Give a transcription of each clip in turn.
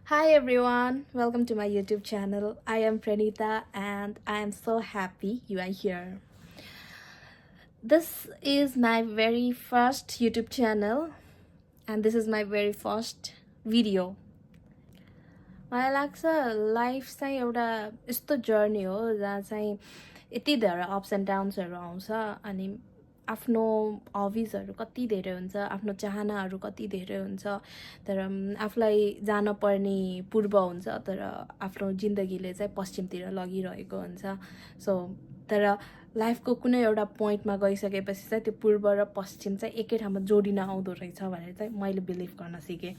Hi everyone, welcome to my YouTube channel. I am Pranita and I am so happy you are here. This is my very first YouTube channel and this is my very first video. मलाई लाग्छ life चाहिँ एउटा यस्तो journey हो जहाँ चाहिँ यति धेरै अप्स एन्ड डाउन्सहरू आउँछ अनि आफ्नो हबिजहरू कति धेरै हुन्छ, आफ्नो चाहनाहरू कति धेरै हुन्छ, तर आफूलाई जान पर्ने पूर्व हुन्छ तर आफ्नो जिन्दगीले चाहिँ पश्चिमतिर लगिरहेको हुन्छ. सो तर लाइफको कुनै एउटा पोइन्टमा गइसकेपछि चाहिँ त्यो पूर्व र पश्चिम चाहिँ एकै ठाउँमा जोडिन आउँदो रहेछ भनेर चाहिँ मैले बिलिभ गर्न सिकेँ.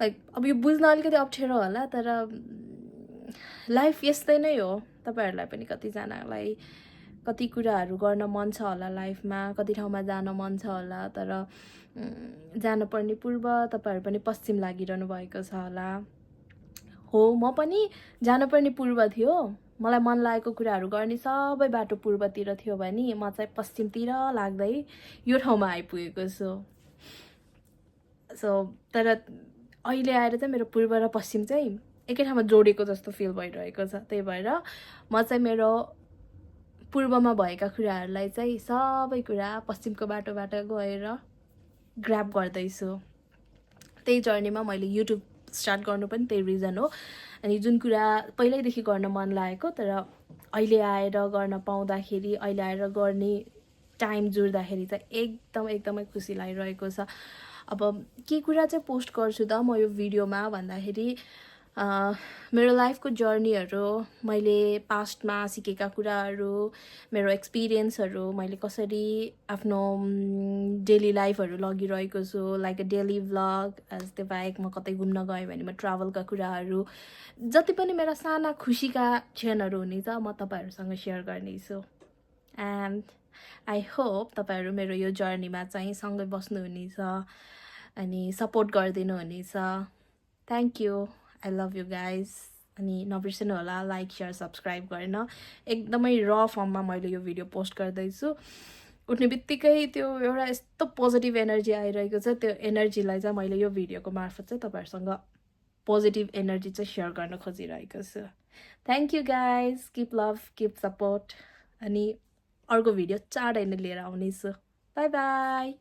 लाइक अब यो बुझ्न अलिकति अप्ठ्यारो होला तर लाइफ यस्तै नै हो. तपाईँहरूलाई पनि कतिजनालाई कति कुराहरू गर्न मन छ होला लाइफमा, कति ठाउँमा जान मन छ होला तर जानुपर्ने पूर्व, तपाईँहरू पनि पश्चिम लागिरहनु भएको छ होला. हो, म पनि जानुपर्ने पूर्व थियो. मलाई मन लागेको कुराहरू गर्ने सबै बाटो पूर्वतिर थियो भने म चाहिँ पश्चिमतिर लाग्दै यो ठाउँमा आइपुगेको छु. सो तर अहिले आएर चाहिँ मेरो पूर्व र पश्चिम चाहिँ एकै ठाउँमा जोडेको जस्तो फिल भइरहेको छ. त्यही भएर म चाहिँ मेरो पूर्वमा भएका कुराहरूलाई चाहिँ सबै कुरा पश्चिमको बाटोबाट गएर ग्र्याब गर्दैछु. त्यही जर्नीमा मैले युट्युब स्टार्ट गर्नु पनि त्यही रिजन हो. अनि जुन कुरा पहिल्यैदेखि गर्न मन लागेको तर अहिले आएर गर्न पाउँदाखेरि, अहिले आएर गर्ने टाइम जुड्दाखेरि चाहिँ एकदमै खुसी लागिरहेको छ. अब के कुरा चाहिँ पोस्ट गर्छु त म यो भिडियोमा भन्दाखेरि मेरो लाइफको जर्नीहरू, मैले पास्टमा सिकेका कुराहरू, मेरो एक्सपिरियन्सहरू, मैले कसरी आफ्नो डेली लाइफहरू लगिरहेको छु, लाइक अ डेली भ्लग. त्यो बाहेक म कतै घुम्न गएँ भने म ट्राभलका कुराहरू, जति पनि मेरा साना खुसीका क्षणहरू हुनेछ म तपाईँहरूसँग सेयर गर्नेछु. एन्ड आई होप तपाईँहरू मेरो यो जर्नीमा चाहिँ सँगै बस्नुहुनेछ अनि सपोर्ट गरिदिनु हुनेछ. Thank you. I love you guys. अनि नबिर्सनु होला लाइक, सेयर, सब्सक्राइब गर्न. एकदमै र फर्ममा मैले यो भिडियो पोस्ट गर्दैछु. उठ्ने बित्तिकै त्यो एउटा यस्तो पोजिटिभ एनर्जी आइरहेको छ. त्यो एनर्जीलाई चाहिँ मैले यो भिडियोको मार्फत चाहिँ तपाईँहरूसँग पोजिटिभ एनर्जी चाहिँ सेयर गर्न खोजिरहेको छु. Thank you guys. Keep love, keep support. अनि अर्को भिडियो चाँडै नै लिएर आउनेछु. By by.